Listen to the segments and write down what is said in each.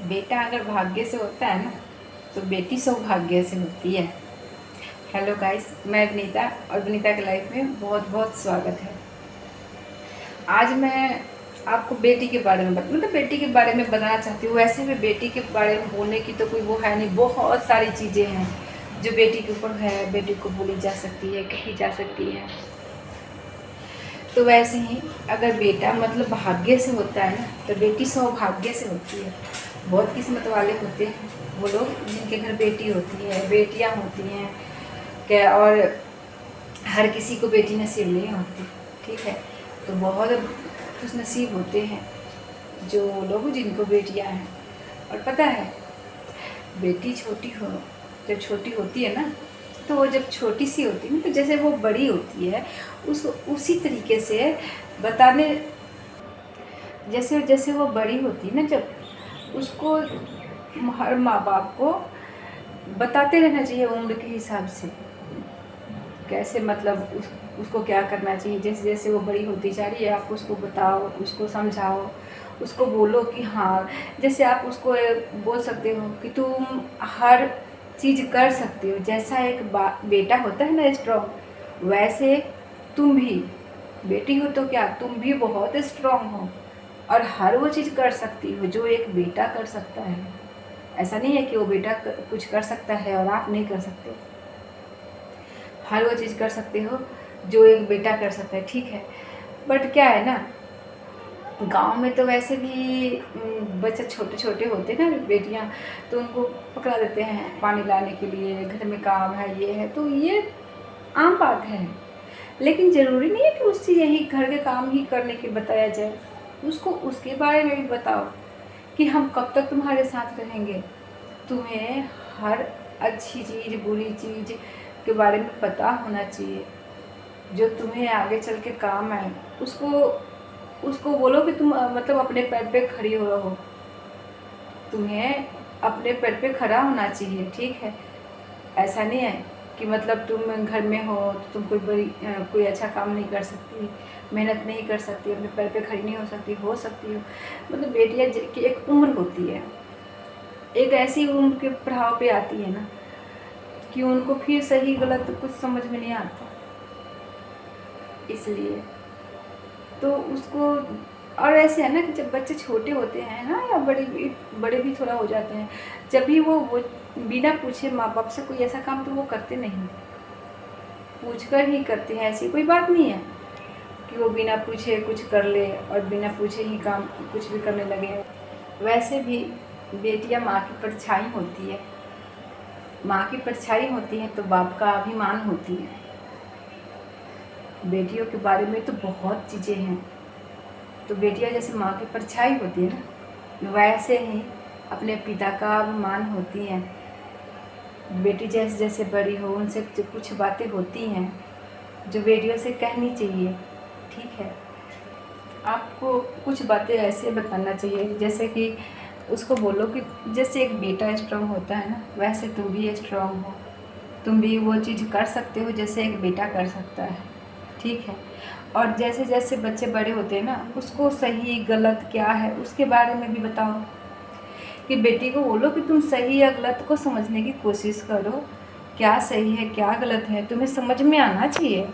बेटा अगर भाग्य से होता है ना तो बेटी सौभाग्य से होती है। हेलो गाइस, मैं विनीता और विनीता की लाइफ में बहुत बहुत स्वागत है। आज मैं आपको बेटी के बारे में मतलब बेटी के बारे में बताना चाहती हूँ। वैसे भी बेटी के बारे में बोलने की तो कोई वो है नहीं, बहुत सारी चीज़ें हैं जो बेटी के ऊपर है, बेटी को बोली जा सकती है, कही जा सकती है। तो वैसे ही अगर बेटा मतलब भाग्य से होता है ना तो बेटी सौभाग्य से होती है। बहुत किस्मत वाले होते हैं वो लोग जिनके घर बेटी होती है, बेटियां होती हैं क्या। और हर किसी को बेटी नसीब नहीं होती, ठीक है। तो बहुत खुश नसीब होते हैं जो लोग जिनको बेटियां हैं। और पता है, बेटी जब छोटी होती है ना तो वो जब छोटी सी होती है ना तो जैसे वो बड़ी होती है उसको उसी तरीके से बताने, जैसे जैसे वो बड़ी होती है ना जब उसको हर माँ बाप को बताते रहना चाहिए उम्र के हिसाब से कैसे मतलब उसको क्या करना चाहिए। जैसे जैसे वो बड़ी होती जा रही है आप उसको बताओ, उसको समझाओ, उसको बोलो कि हाँ, जैसे आप उसको बोल सकते हो कि तुम हर चीज़ कर सकते हो। जैसा एक बेटा होता है ना स्ट्रॉन्ग, वैसे तुम भी बेटी हो तो क्या तुम भी बहुत स्ट्रॉन्ग हो और हर वो चीज़ कर सकती हो जो एक बेटा कर सकता है। ऐसा नहीं है कि वो बेटा कुछ कर सकता है और आप नहीं कर सकते। हर वो चीज़ कर सकते हो जो एक बेटा कर सकता है, ठीक है। बट क्या है ना, गांव में तो वैसे भी बच्चे छोटे छोटे होते हैं ना बेटियां, तो उनको पकड़ा देते हैं पानी लाने के लिए, घर में काम है ये है, तो ये आम बात है। लेकिन ज़रूरी नहीं है कि उससे यही घर के काम ही करने के बताया जाए। उसको उसके बारे में भी बताओ कि हम कब तक तुम्हारे साथ रहेंगे। तुम्हें हर अच्छी चीज़ बुरी चीज़ के बारे में पता होना चाहिए जो तुम्हें आगे चल के काम आए। उसको उसको बोलो कि तुम मतलब अपने पैर पे खड़ी हो रहो। तुम्हें अपने पैर पे खड़ा होना चाहिए, ठीक है। ऐसा नहीं है कि मतलब तुम घर में हो तो तुम कोई अच्छा काम नहीं कर सकती, मेहनत नहीं कर सकती, अपने पैर पे खड़ी नहीं हो सकती हो। मतलब बेटियां की एक उम्र होती है, एक ऐसी उम्र के प्रभाव पे आती है ना कि उनको फिर सही गलत कुछ समझ में नहीं आता। इसलिए तो उसको, और ऐसे है ना कि जब बच्चे छोटे होते हैं ना या बड़े भी थोड़ा हो जाते हैं, जब भी वो बिना पूछे माँ बाप से कोई ऐसा काम तो वो करते नहीं, पूछ कर ही करते हैं। ऐसी कोई बात नहीं है कि वो बिना पूछे कुछ कर ले और बिना पूछे ही काम कुछ भी करने लगे। वैसे भी बेटियां माँ की परछाई होती है, माँ की परछाई होती है तो बाप का अभिमान होती है। बेटियों के बारे में तो बहुत चीज़ें हैं। तो बेटियां जैसे माँ की परछाई होती है ना, वैसे ही अपने पिता का अभिमान होती हैं। बेटी जैसे जैसे बड़ी हो उनसे कुछ बातें होती हैं जो बेटियों से कहनी चाहिए, ठीक है। आपको कुछ बातें ऐसे बताना चाहिए जैसे कि उसको बोलो कि जैसे एक बेटा स्ट्रांग होता है ना वैसे तुम भी स्ट्रांग हो, तुम भी वो चीज़ कर सकते हो जैसे एक बेटा कर सकता है, ठीक है। और जैसे जैसे बच्चे बड़े होते हैं ना उसको सही गलत क्या है उसके बारे में भी बताओ कि बेटी को बोलो कि तुम सही या गलत को समझने की कोशिश करो। क्या सही है क्या गलत है तुम्हें समझ में आना चाहिए।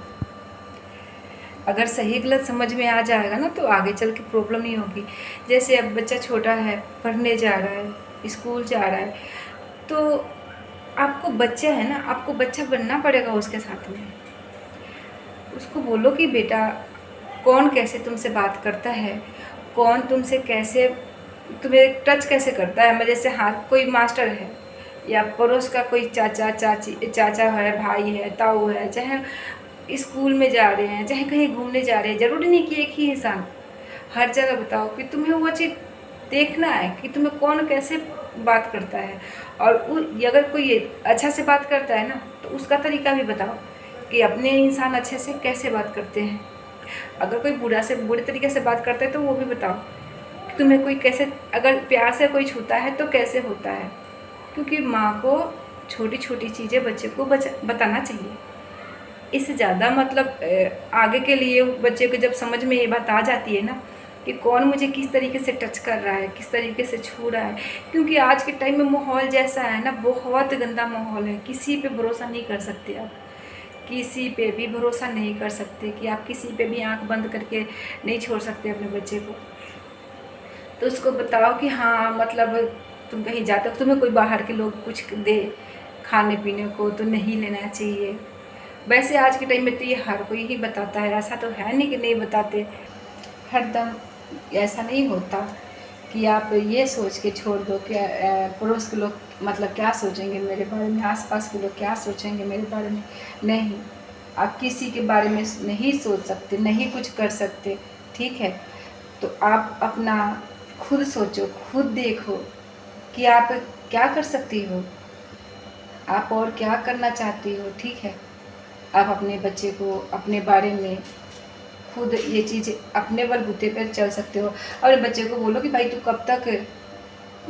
अगर सही गलत समझ में आ जाएगा ना तो आगे चल के प्रॉब्लम नहीं होगी। जैसे अब बच्चा छोटा है, पढ़ने जा रहा है, स्कूल जा रहा है, तो आपको बच्चा है ना, आपको बच्चा बनना पड़ेगा उसके साथ में। उसको बोलो कि बेटा कौन कैसे तुमसे बात करता है, कौन तुमसे कैसे तुम्हें टच कैसे करता है। मैं जैसे हाँ कोई मास्टर है या पड़ोस का कोई चाचा है, भाई है, ताऊ है, चाहे स्कूल में जा रहे हैं, चाहे कहीं घूमने जा रहे हैं, ज़रूरी नहीं कि एक ही इंसान। हर जगह बताओ कि तुम्हें वो चीज़ देखना है कि तुम्हें कौन कैसे बात करता है। और अगर कोई अच्छा से बात करता है ना तो उसका तरीका भी बताओ कि अपने इंसान अच्छे से कैसे बात करते हैं। अगर कोई बुरे तरीके से बात करता है तो वो भी बताओ कि तुम्हें कोई कैसे, अगर प्यार से कोई छूता है तो कैसे होता है। क्योंकि माँ को छोटी छोटी चीज़ें बच्चे को बताना चाहिए। इससे ज़्यादा मतलब आगे के लिए बच्चे को जब समझ में ये बात आ जाती है ना कि कौन मुझे किस तरीके से टच कर रहा है, किस तरीके से छू रहा है। क्योंकि आज के टाइम में माहौल जैसा है ना, बहुत गंदा माहौल है। किसी पे भरोसा नहीं कर सकते आप, किसी पे भी भरोसा नहीं कर सकते कि आप किसी पे भी आंख बंद करके नहीं छोड़ सकते अपने बच्चे को। तो उसको बताओ कि हाँ मतलब तुम कहीं जाते हो, तुम्हें कोई बाहर के लोग कुछ दे खाने पीने को तो नहीं लेना चाहिए। वैसे आज के टाइम में तो ये हर कोई ही बताता है, ऐसा तो है नहीं कि नहीं बताते। हरदम ऐसा नहीं होता कि आप ये सोच के छोड़ दो कि पड़ोस के लोग मतलब क्या सोचेंगे मेरे बारे में, आसपास के लोग क्या सोचेंगे मेरे बारे में। नहीं, आप किसी के बारे में नहीं सोच सकते, नहीं कुछ कर सकते, ठीक है। तो आप अपना खुद सोचो, खुद देखो कि आप क्या कर सकती हो, आप और क्या करना चाहती हो, ठीक है। आप अपने बच्चे को अपने बारे में खुद ये चीज़ अपने बलबूते पर चल सकते हो। और बच्चे को बोलो कि भाई तू कब तक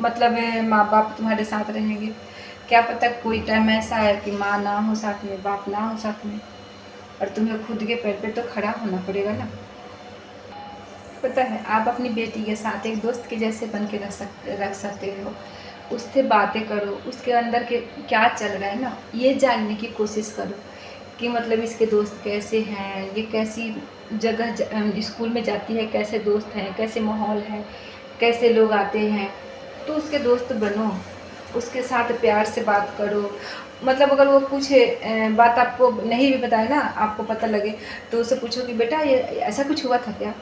मतलब माँ बाप तुम्हारे साथ रहेंगे। क्या पता कोई टाइम ऐसा है कि माँ ना हो साथ में, बाप ना हो साथ में, और तुम्हें खुद के पैर पे तो खड़ा होना पड़ेगा ना। पता है, आप अपनी बेटी के साथ एक दोस्त के जैसे बन के रख सकते हो। उससे बातें करो, उसके अंदर के क्या चल रहा है ना, ये जानने की कोशिश करो कि मतलब इसके दोस्त कैसे हैं, ये कैसी जगह स्कूल में जाती है, कैसे दोस्त हैं, कैसे माहौल है, कैसे लोग आते हैं। तो उसके दोस्त बनो, उसके साथ प्यार से बात करो। मतलब अगर वो कुछ बात आपको नहीं भी बताए ना, आपको पता लगे, तो उससे पूछो कि बेटा ये ऐसा कुछ हुआ था क्या।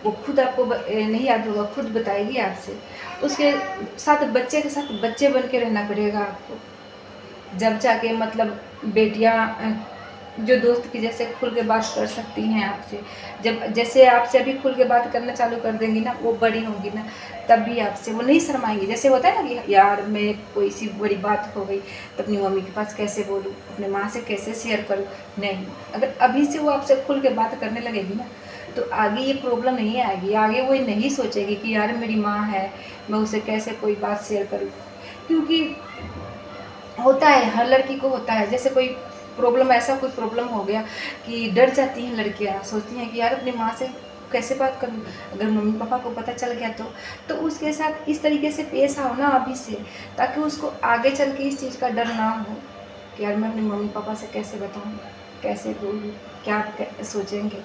वो खुद आपको नहीं याद होगा, खुद बताएगी आपसे। उसके साथ बच्चे के साथ बच्चे बन के रहना पड़ेगा आपको, जब जाके मतलब बेटियां जो दोस्त की जैसे खुल के बात कर सकती हैं आपसे। जब जैसे आपसे अभी खुल के बात करना चालू कर देंगी ना, वो बड़ी होंगी ना, तब भी आपसे वो नहीं शर्माएंगी। जैसे होता है ना कि यार मैं कोई सी बड़ी बात हो गई तो अपनी मम्मी के पास कैसे बोलूँ, अपने माँ से कैसे शेयर करूँ। नहीं, अगर अभी से वो आपसे खुल के बात करने लगेगी ना, तो आगे ये प्रॉब्लम नहीं आएगी। आगे वो नहीं सोचेगी कि यार मेरी माँ है, मैं उसे कैसे कोई बात शेयर करूँ। क्योंकि होता है, हर लड़की को होता है, जैसे कोई प्रॉब्लम, ऐसा कोई प्रॉब्लम हो गया कि डर जाती हैं लड़कियां, सोचती हैं कि यार अपनी माँ से कैसे बात करूं, अगर मम्मी पापा को पता चल गया तो उसके साथ इस तरीके से पेश आओ ना अभी से, ताकि उसको आगे चल के इस चीज़ का डर ना हो कि यार मैं अपने मम्मी पापा से कैसे बताऊँ, कैसे बोलूँ, क्या सोचेंगे।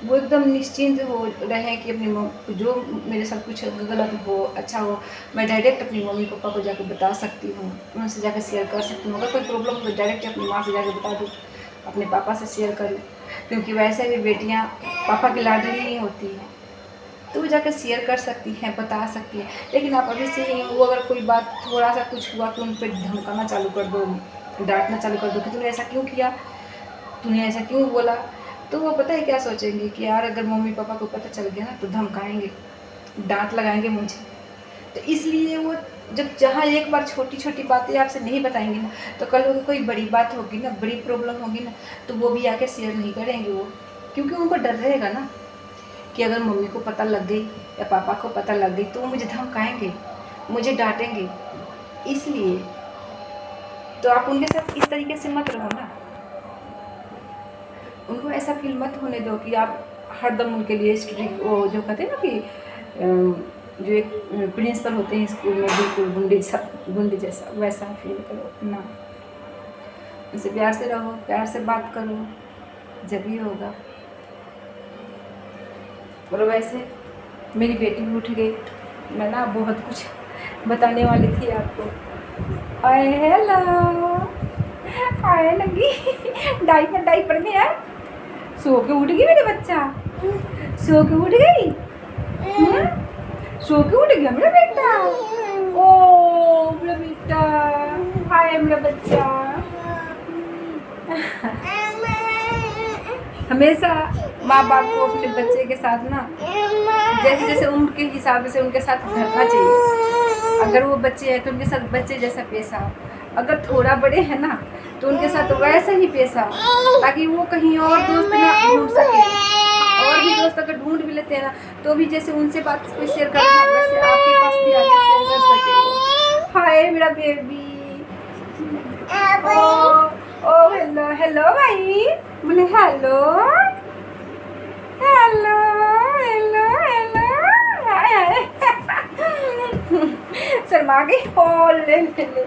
वो एकदम निश्चिंत हो रहे कि अपनी जो मेरे साथ कुछ गलत हो, अच्छा हो, मैं डायरेक्ट अपनी मम्मी पापा को जाकर बता सकती हूँ, उनसे जाकर शेयर कर सकती हूँ। अगर कोई प्रॉब्लम हो तो डायरेक्ट अपनी माँ से जाकर बता दूँ, अपने पापा से शेयर करूँ। क्योंकि वैसे भी बेटियाँ पापा की लाडली ही होती हैं, तो वो जाकर शेयर कर सकती हैं, बता सकती हैं। लेकिन आप अभी से ही वो अगर कोई बात थोड़ा सा कुछ हुआ तो उन पर धमकाना चालू कर दो, डांटना चालू कर दो कि तूने ऐसा क्यों किया, तूने ऐसा क्यों बोला, तो वो पता है क्या सोचेंगे कि यार अगर मम्मी पापा को पता चल गया ना तो धमकाएंगे, डांट लगाएंगे मुझे। तो इसलिए वो जब जहाँ एक बार छोटी छोटी बातें आपसे नहीं बताएंगे ना, तो कल को कोई बड़ी बात होगी ना, बड़ी प्रॉब्लम होगी ना, तो वो भी आके शेयर नहीं करेंगे वो। क्योंकि उनको डर रहेगा ना कि अगर मम्मी को पता लग गई या पापा को पता लग गई तो वो मुझे धमकाएंगे, मुझे डांटेंगे। इसलिए तो आप उनके साथ इस तरीके से मत रहो ना, उनको ऐसा फील मत होने दो कि आप हरदम उनके लिए स्ट्रिक्ट, वो जो कहते हैं ना कि जो एक प्रिंसिपल होते हैं स्कूल में, बिल्कुल गुंडे जैसा, वैसा फील करो ना। उनसे प्यार से रहो, प्यार से बात करो, जब ही होगा। और वैसे मेरी बेटी भी उठ गई, मैं ना बहुत कुछ बताने वाली थी आपको। अरे हेलो, आए लगी डाइपर में है, सो के उठ गई मेरा बच्चा, सो के उठ गई, सो के उठ गया मेरा बेटा। ओ मेरा बेटा, हाय मेरा बच्चा। हमेशा माँ बाप को अपने बच्चे के साथ ना जैसे जैसे उम्र के हिसाब से उनके साथ रहना चाहिए। अगर वो बच्चे हैं तो उनके साथ बच्चे जैसा पेश आओ, अगर थोड़ा बड़े हैं ना तो उनके साथ वैसा ही पेश आओ, ताकि वो कहीं और दोस्त ना ढूंढ सके। और भी दोस्त अगर ढूंढ भी लेते हैं ना तो भी जैसे उनसे बात कोई शेयर करना, वैसे आपके पास भी आके शेयर कर सके। हाय मेरा बेबी, ओ हेलो हेलो भाई, बोले hello hello hello hello Sharma गई। और ले ले ले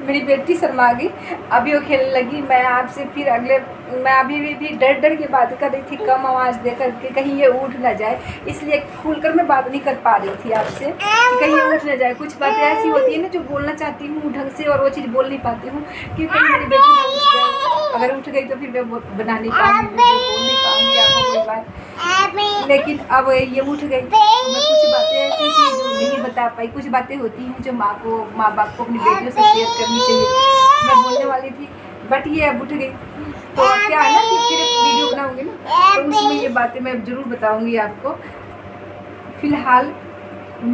मेरी बेटी शर्मा गई। अभी वो खेलने लगी। मैं आपसे फिर अगले, मैं अभी भी डर डर के बात कर रही थी, कम आवाज़ दे करके, कहीं ये उठ ना जाए, इसलिए खुलकर मैं बात नहीं कर पा रही थी आपसे, कहीं ये उठ ना जाए। कुछ बातें ऐसी होती है ना जो बोलना चाहती हूँ ढंग से और वो चीज़ बोल नहीं पाती हूँ, क्योंकि मेरी बेटी ना उठ जाए। अगर उठ गई तो फिर मैं बना नहीं पाऊँगी, बोल नहीं पाऊँगी आपको कोई बात। लेकिन अब ये उठ गई तो मैं कुछ बातें ऐसी थी जो नहीं बता पाई। कुछ बातें होती हैं जो माँ बाप को अपनी बेटियों से शेयर करनी चाहिए, मैं बोलने वाली थी, बट ये अब उठ गई। तो क्या है ना कि फिर वीडियो बनाऊंगी ना तो उसमें ये बातें मैं ज़रूर बताऊंगी आपको। फिलहाल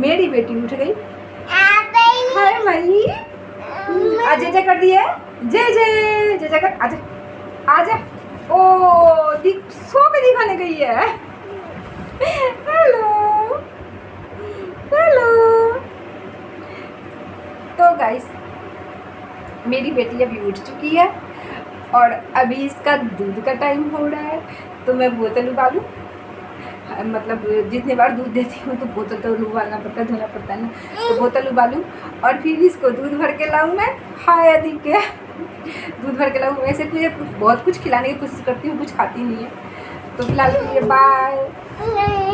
मेरी बेटी उठ गई। हाय भाई, आज जय कर दी है, जय जय जय जय कर, आजा आजा। ओ सो के दिखाने गई है। Hello hello. तो गाइस मेरी बेटी अभी उठ चुकी है और अभी इसका दूध का टाइम हो रहा है, तो मैं बोतल उबालूँ। मतलब जितने बार दूध देती हूँ तो बोतल तो उबालना पड़ता है, धोना पड़ता है ना, तो बोतल उबालूँ और फिर इसको दूध भर के लाऊँ मैं। हाय अधिक के दूध भर के लाऊँ। वैसे कुछ बहुत कुछ खिलाने की कोशिश करती हूँ, कुछ खाती नहीं है। तो फिलहाल के लिए बाय।